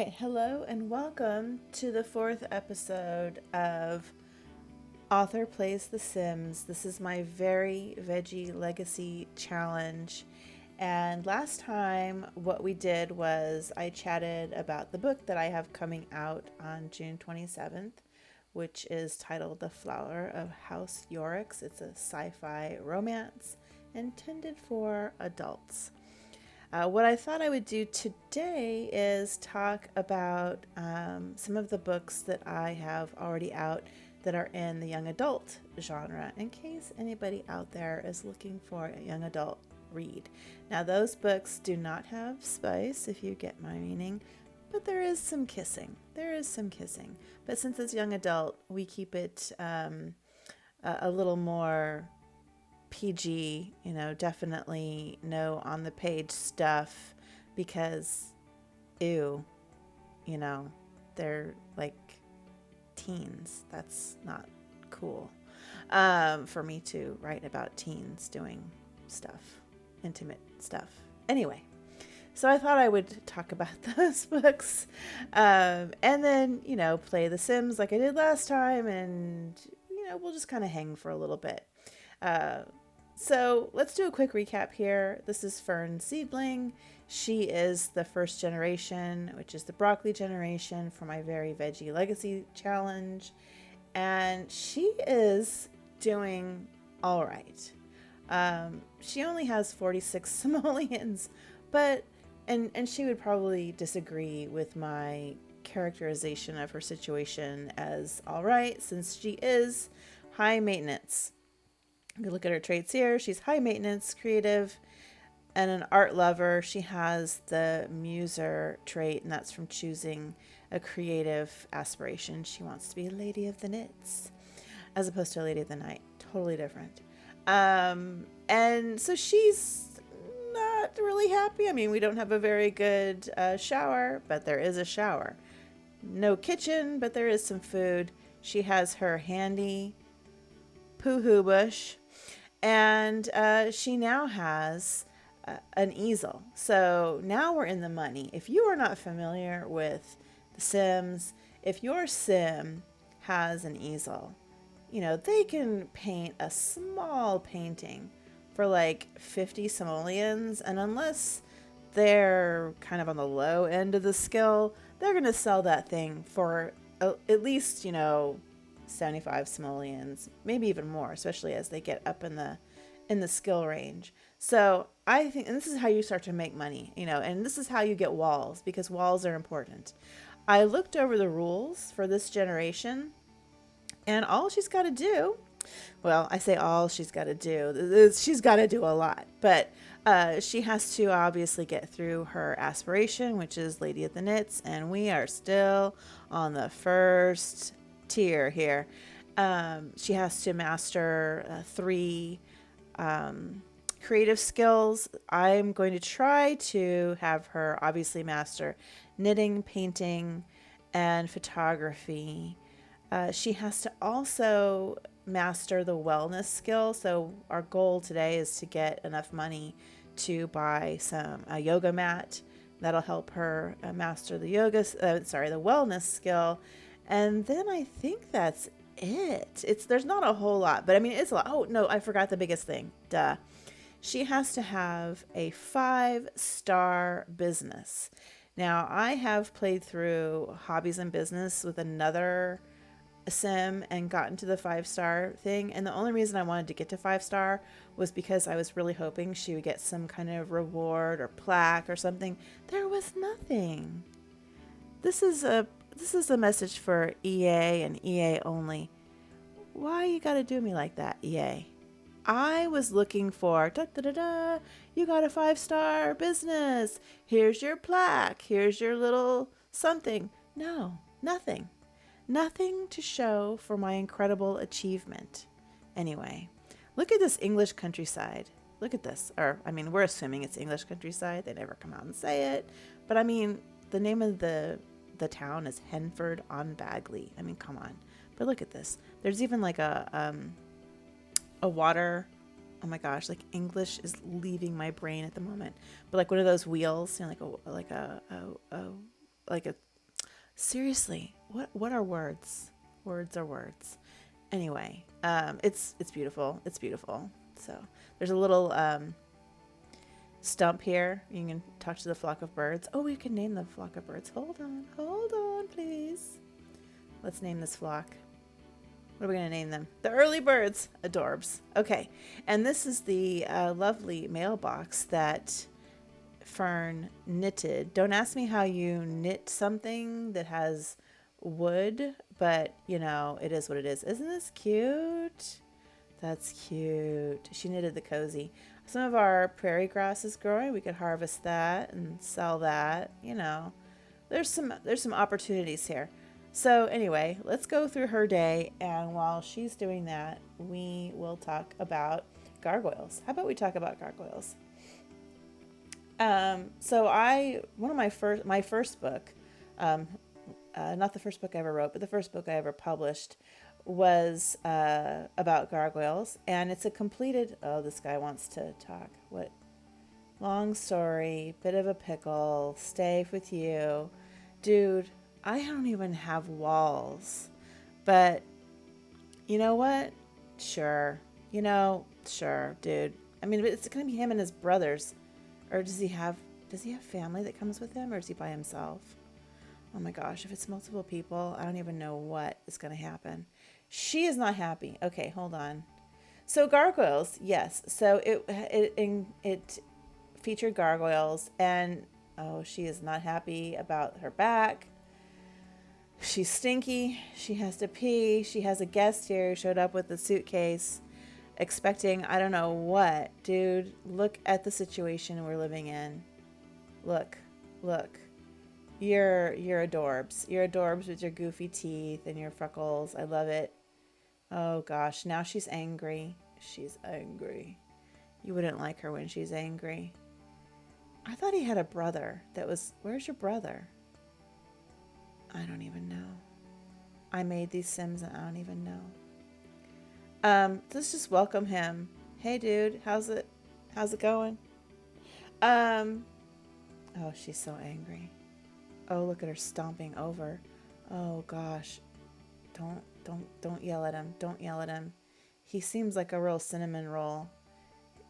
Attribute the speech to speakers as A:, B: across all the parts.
A: right, hello and welcome to the fourth episode of Author Plays The Sims. This is my very Veggie Legacy Challenge. And last time, what we did was I chatted about the book that I have coming out on June 27th, which is titled The Flower of House Yorick's. It's a sci fi romance intended for adults. What I thought I would do today is talk about some of the books that I have already out that are in the young adult genre, in case anybody out there is looking for a young adult read. Now, those books do not have spice, if you get my meaning, but there is some kissing. There is some kissing. But since it's young adult, we keep it a little more PG, definitely no on the page stuff because, ew, they're like teens. That's not cool for me to write about teens doing stuff, intimate stuff. Anyway, so I thought I would talk about those books and then, play The Sims like I did last time, and, we'll just kind of hang for a little bit. So let's do a quick recap here. This is Fern Seedling. She is the first generation, which is the broccoli generation for my very Veggie Legacy Challenge. And she is doing all right. She only has 46 simoleons, but, and she would probably disagree with my characterization of her situation as all right, since she is high maintenance. You look at her traits here. She's high maintenance, creative, and an art lover. She has the muser trait, and that's from choosing a creative aspiration. She wants to be a lady of the knits as opposed to a lady of the night. Totally different. And so she's not really happy. I mean, we don't have a very good shower, but there is a shower. No kitchen, but there is some food. She has her handy poo-hoo bush. And she now has an easel. So now we're in the money. If you are not familiar with The Sims, if your sim has an easel, they can paint a small painting for like 50 simoleons. And unless they're kind of on the low end of the skill, they're going to sell that thing for at least, 75 simoleons, maybe even more, especially as they get up in the skill range. So I think, and this is how you start to make money, and this is how you get walls, because walls are important. I looked over the rules for this generation, and all she's got to do, well, I say all she's got to do, she's got to do a lot, but she has to obviously get through her aspiration, which is Lady of the Knits, and we are still on the first tier here. She has to master 3 creative skills. I'm going to try to have her obviously master knitting, painting, and photography. She has to also master the wellness skill. So our goal today is to get enough money to buy a yoga mat. That'll help her master the the wellness skill. And then I think that's it. There's not a whole lot, but I mean, it's a lot. Oh, no, I forgot the biggest thing. Duh. She has to have a 5-star business. Now, I have played through Hobbies and Business with another sim and gotten to the 5-star thing. And the only reason I wanted to get to 5-star was because I was really hoping she would get some kind of reward or plaque or something. There was nothing. This is a message for EA and EA only. Why you gotta do me like that, EA? I was looking for, you got a 5-star business. Here's your plaque. Here's your little something. No, nothing. Nothing to show for my incredible achievement. Anyway, look at this English countryside. Look at this. Or, I mean, we're assuming it's English countryside. They never come out and say it. But I mean, the name of the town is Henford on Bagley. I mean, come on. But look at this. There's even like a water. Oh my gosh, like English is leaving my brain at the moment. But like one of those wheels, like a Seriously, what are words? Words are words. Anyway, it's beautiful. It's beautiful. So there's a little stump here. You can talk to the flock of birds. Oh, we can name the flock of birds. Hold on, please. Let's name this flock. What are we going to name them? The early birds. Adorbs. Okay. And this is the lovely mailbox that Fern knitted. Don't ask me how you knit something that has wood, but you know, it is what it is. Isn't this cute? That's cute. She knitted the cozy. Some of our prairie grass is growing. We could harvest that and sell that. You know, there's some opportunities here. So anyway, let's go through her day, and while she's doing that, we will talk about gargoyles. How about we talk about gargoyles? So one of my first book, um, not the first book I ever wrote, but the first book I ever published was about gargoyles, and it's a completed. Oh, this guy wants to talk. What? Long story, bit of a pickle. Stay with you, dude. I don't even have walls, but you know what? Sure, sure, dude. I mean, it's gonna be him and his brothers. Or does he have family that comes with him, or is he by himself? Oh my gosh, if it's multiple people, I don't even know what is going to happen. She is not happy. Okay, hold on. So gargoyles, yes. So it featured gargoyles, and oh, she is not happy about her back. She's stinky. She has to pee. She has a guest here who showed up with a suitcase expecting I don't know what. Dude, look at the situation we're living in. Look. You're adorbs. You're adorbs with your goofy teeth and your freckles. I love it. Oh gosh, now she's angry. She's angry. You wouldn't like her when she's angry. I thought he had a brother that was... Where's your brother? I don't even know. I made these Sims and I don't even know. Let's just welcome him. Hey dude, how's it going? Oh, she's so angry. Oh, look at her stomping over. Oh gosh. Don't yell at him. Don't yell at him. He seems like a real cinnamon roll.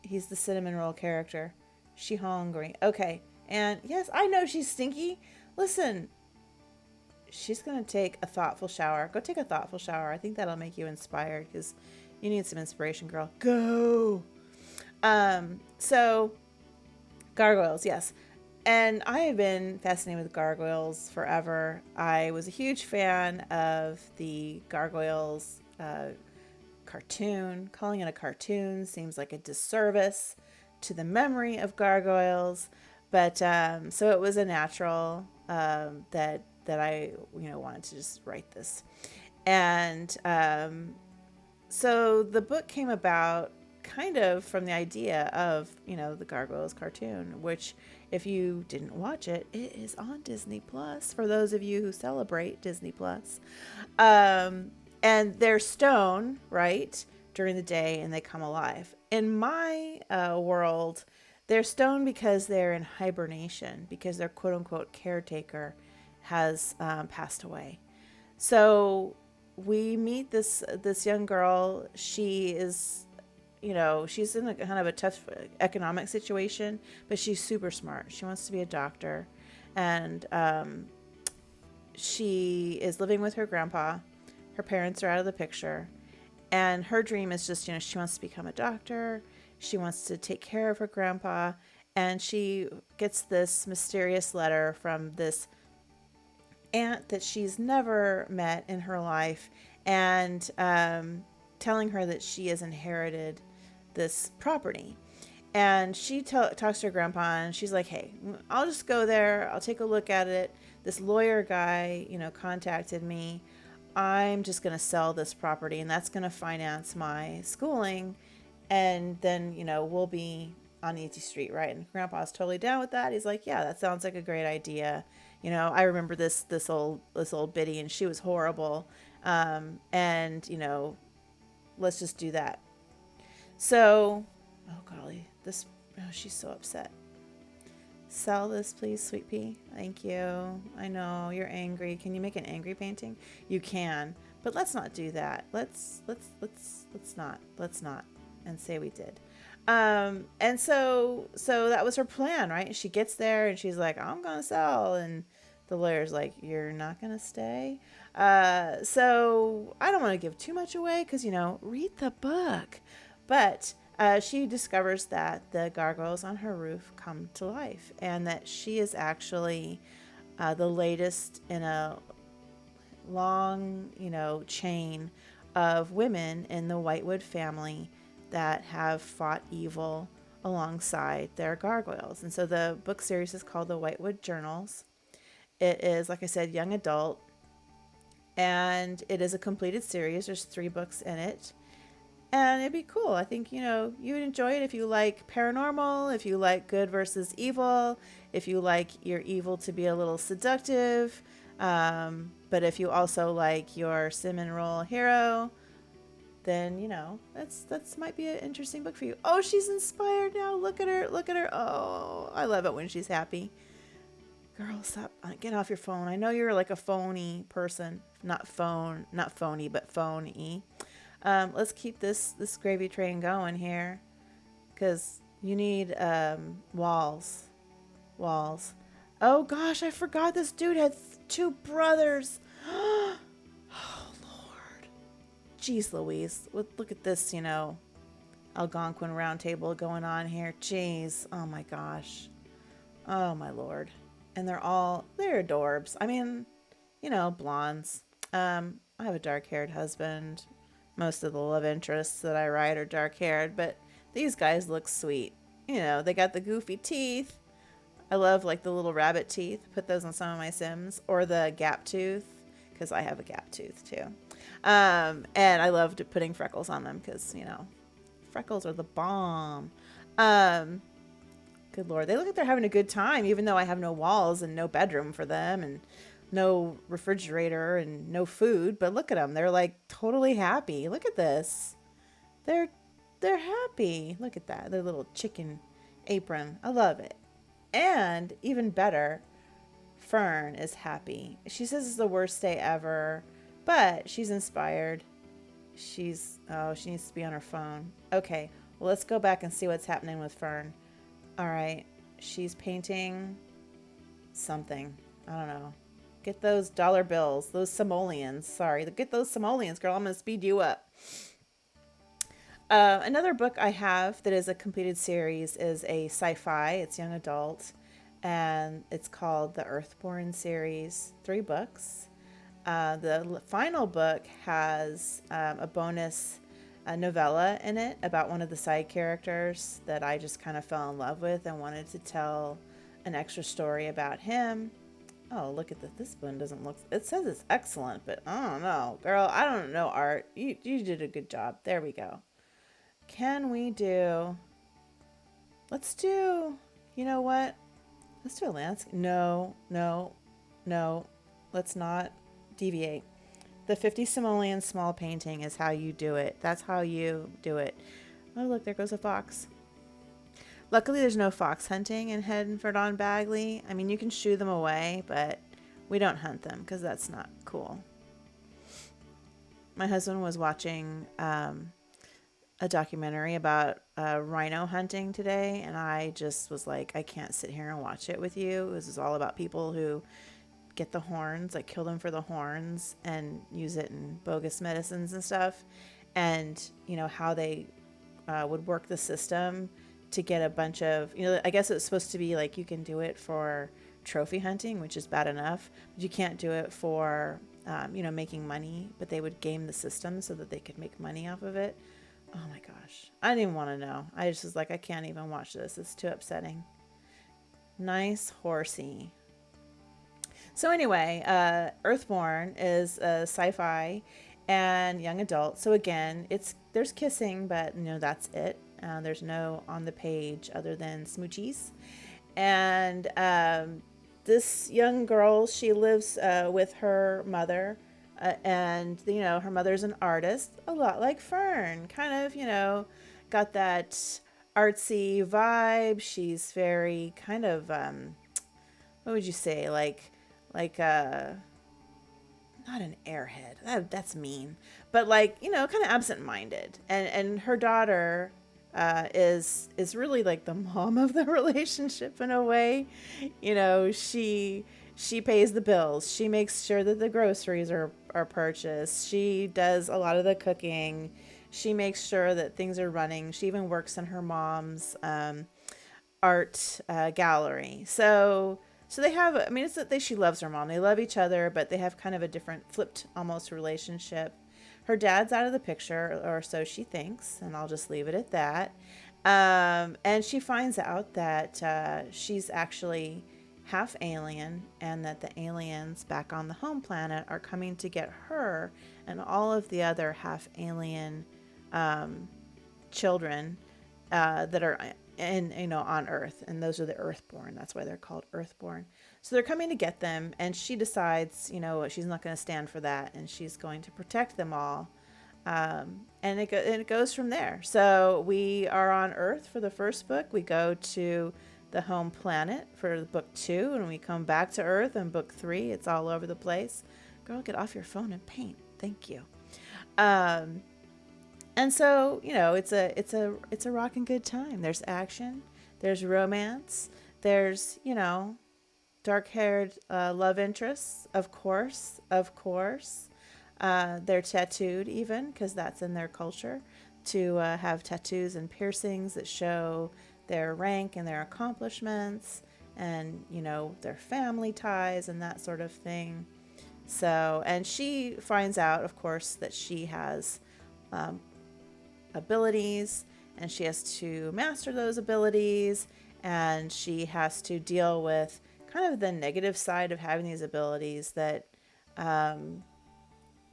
A: He's the cinnamon roll character. She hungry. Okay. And yes, I know she's stinky. Listen, she's going to take a thoughtful shower. Go take a thoughtful shower. I think that'll make you inspired because you need some inspiration, girl. Go. So gargoyles, yes. And I have been fascinated with gargoyles forever. I was a huge fan of the Gargoyles cartoon. Calling it a cartoon seems like a disservice to the memory of gargoyles. But so it was a natural that I wanted to just write this. And so the book came about kind of from the idea of, the Gargoyles cartoon, which if you didn't watch it, it is on Disney Plus for those of you who celebrate Disney Plus. And they're stone, right, during the day, and they come alive. In my world, they're stone because they're in hibernation, because their quote unquote caretaker has passed away. So we meet this young girl. She is, she's in a kind of a tough economic situation, but she's super smart. She wants to be a doctor, and she is living with her grandpa. Her parents are out of the picture, and her dream is just, she wants to become a doctor. She wants to take care of her grandpa, and she gets this mysterious letter from this aunt that she's never met in her life, and telling her that she has inherited this property. And she talks to her grandpa, and she's like, hey, I'll just go there. I'll take a look at it. This lawyer guy, contacted me. I'm just going to sell this property, and that's going to finance my schooling. And then, we'll be on Easy Street, right? And grandpa's totally down with that. He's like, yeah, that sounds like a great idea. I remember this old biddy, and she was horrible. And, let's just do that. So, oh golly, she's so upset. Sell this, please, sweet pea. Thank you. I know you're angry. Can you make an angry painting? You can, but let's not do that. Let's not and say we did. And so that was her plan, right? She gets there and she's like, I'm gonna sell, and the lawyer's like, you're not gonna stay. So I don't want to give too much away because, read the book. But she discovers that the gargoyles on her roof come to life, and that she is actually the latest in a long, chain of women in the Whitewood family that have fought evil alongside their gargoyles. And so the book series is called The Whitewood Journals. It is, like I said, young adult, and it is a completed series. There's 3 books in it. And it'd be cool. I think, you would enjoy it if you like paranormal, if you like good versus evil, if you like your evil to be a little seductive. But if you also like your sim and roll hero, then, that's might be an interesting book for you. Oh, she's inspired now. Look at her. Look at her. Oh, I love it when she's happy. Girl, stop. Get off your phone. I know you're like a phony person. Not phony, but phony. Let's keep this gravy train going here, because you need walls. Oh gosh, I forgot this dude had 2 brothers. Oh Lord, jeez Louise, look at this, Algonquin round table going on here. Jeez, oh my gosh, oh my Lord, and they're adorbs. I mean, blondes. I have a dark-haired husband. Most of the love interests that I write are dark-haired, but these guys look sweet. They got the goofy teeth. I love like the little rabbit teeth. Put those on some of my Sims, or the gap tooth, because I have a gap tooth too. And I loved putting freckles on them because, freckles are the bomb. Good Lord. They look like they're having a good time, even though I have no walls and no bedroom for them and no refrigerator and no food. But look at them. They're like totally happy. Look at this. They're happy. Look at that. Their little chicken apron. I love it. And even better, Fern is happy. She says it's the worst day ever, but she's inspired. She needs to be on her phone. Okay, well, let's go back and see what's happening with Fern. All right, she's painting something. I don't know. Get those dollar bills, those simoleons. Sorry, get those simoleons, girl. I'm going to speed you up. Another book I have that is a completed series is a sci-fi. It's young adult, and it's called the Earthborn series. 3 books. The final book has a bonus novella in it about one of the side characters that I just kind of fell in love with and wanted to tell an extra story about him. Oh, look at this one doesn't look, it says it's excellent, but I don't know, girl. I don't know art. You did a good job. There we go. Let's do, you know what? Let's do a landscape. No. Let's not deviate. The 50 simoleon small painting is how you do it. That's how you do it. Oh, look, there goes a fox. Luckily, there's no fox hunting in Headford on Bagley. I mean, you can shoo them away, but we don't hunt them because that's not cool. My husband was watching a documentary about rhino hunting today, and I just was like, I can't sit here and watch it with you. This is all about people who get the horns, like kill them for the horns and use it in bogus medicines and stuff, and how they would work the system to get a bunch of, I guess it's supposed to be like you can do it for trophy hunting, which is bad enough, but you can't do it for making money, but they would game the system so that they could make money off of it. Oh my gosh, I didn't even want to know. I just was like, I can't even watch this. It's too upsetting. Nice horsey. So anyway, Earthborn is a sci-fi and young adult. So again, there's kissing, but that's it. There's no on the page other than smoochies. And this young girl, she lives with her mother. And her mother's an artist, a lot like Fern. Kind of, got that artsy vibe. She's very kind of what would you say, like not an airhead. That's mean, but like, kind of absent-minded. And her daughter is really like the mom of the relationship in a way. She pays the bills. She makes sure that the groceries are purchased. She does a lot of the cooking. She makes sure that things are running. She even works in her mom's art gallery. So they have, I mean, it's that she loves her mom. They love each other, but they have kind of a different, flipped almost relationship. Her dad's out of the picture, or so she thinks, and I'll just leave it at that. And she finds out that she's actually half alien, and that the aliens back on the home planet are coming to get her and all of the other half alien children that are on Earth, and those are the Earthborn. That's why they're called Earthborn. So they're coming to get them, and she decides, she's not going to stand for that, and she's going to protect them all. And it goes from there. So we are on Earth for the first book. We go to the home planet for book 2, and we come back to Earth in book 3. It's all over the place. Girl, get off your phone and paint. Thank you. And so, it's a rockin' good time. There's action, there's romance, there's, dark-haired love interests, of course. They're tattooed even, because that's in their culture, to have tattoos and piercings that show their rank and their accomplishments and, their family ties and that sort of thing. So, and she finds out, of course, that she has abilities, and she has to master those abilities, and she has to deal with kind of the negative side of having these abilities that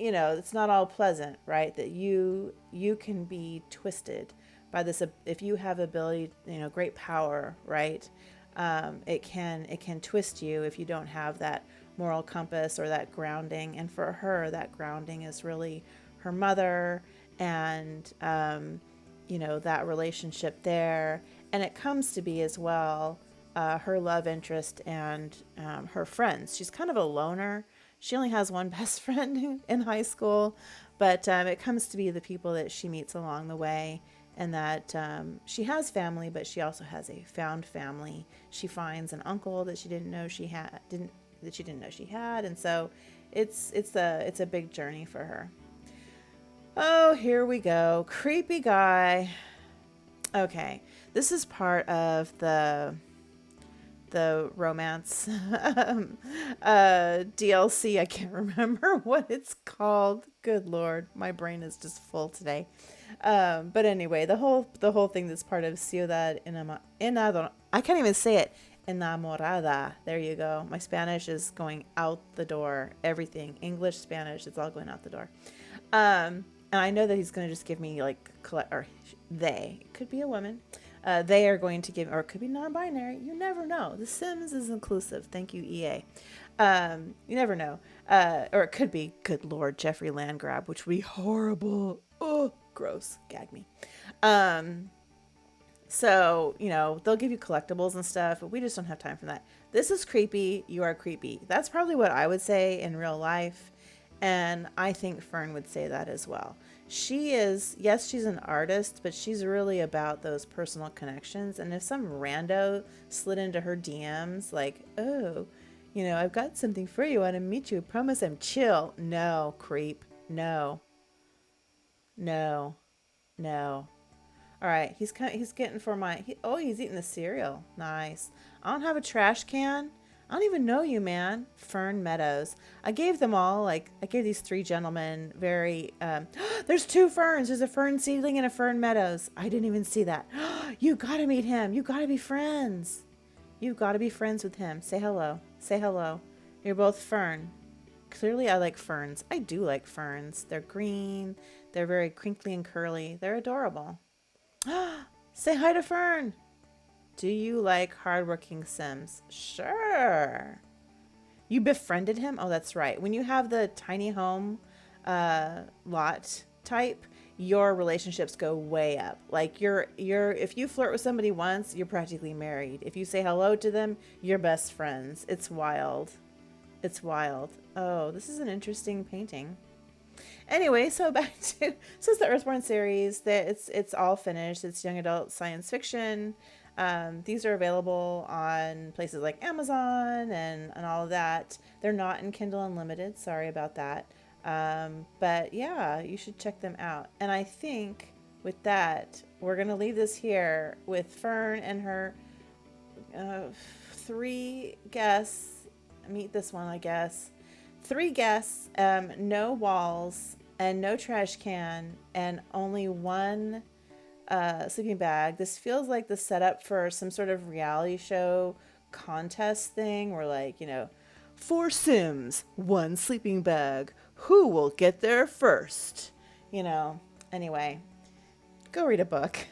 A: it's not all pleasant, right? That you can be twisted by this. If you have ability, great power, right? It can twist you if you don't have that moral compass or that grounding. And for her, that grounding is really her mother and that relationship there. And it comes to be as well her love interest and her friends. She's kind of a loner. She only has one best friend in high school, but it comes to be the people that she meets along the way, and that she has family, but she also has a found family. She finds an uncle that she didn't know she had, and so it's a big journey for her. Oh, here we go. Creepy guy. Okay, this is part of the romance DLC. I can't remember what it's called. Good Lord, my brain is just full today. But anyway, the whole thing that's part of Ciudad Enamorada. I can't even say it. Enamorada. There you go. My Spanish is going out the door. Everything, English, Spanish, it's all going out the door. And I know that he's going to just give me or they, it could be a woman. They are going to give, or it could be non-binary. You never know. The Sims is inclusive. Thank you, EA. You never know. Or it could be, good Lord, Jeffrey Landgrab, which would be horrible. Oh, gross. Gag me. So, they'll give you collectibles and stuff, but we just don't have time for that. This is creepy. You are creepy. That's probably what I would say in real life. And I think Fern would say that as well. She is, yes, she's an artist, but she's really about those personal connections. And if some rando slid into her DMs like, oh, I've got something for you. I want to meet you. Promise I'm chill. No, creep. No. All right. He's getting for he's eating the cereal. Nice. I don't have a trash can. I don't even know you, man. Fern Meadows. I gave them all, I gave these 3 gentlemen very, there's 2 ferns. There's a fern seedling and a Fern Meadows. I didn't even see that. You gotta meet him. You gotta be friends. You've got to be friends with him. Say hello. Say hello. You're both Fern. Clearly I like ferns. I do like ferns. They're green. They're very crinkly and curly. They're adorable. Say hi to Fern. Do you like hardworking Sims? Sure. You befriended him? Oh, that's right. When you have the tiny home lot type, your relationships go way up. Like if you flirt with somebody once, you're practically married. If you say hello to them, you're best friends. It's wild. It's wild. Oh, this is an interesting painting. Anyway, so back to this is the Earthborn series. That it's all finished. It's young adult science fiction. These are available on places like Amazon and all of that. They're not in Kindle Unlimited. Sorry about that. But yeah, you should check them out. And I think with that, we're gonna leave this here with Fern and her 3 guests. Meet this one, I guess. 3 guests, no walls and no trash can, and only 1 sleeping bag. This feels like the setup for some sort of reality show contest thing where, like, 4 Sims, 1 sleeping bag. Who will get there first? Anyway, go read a book.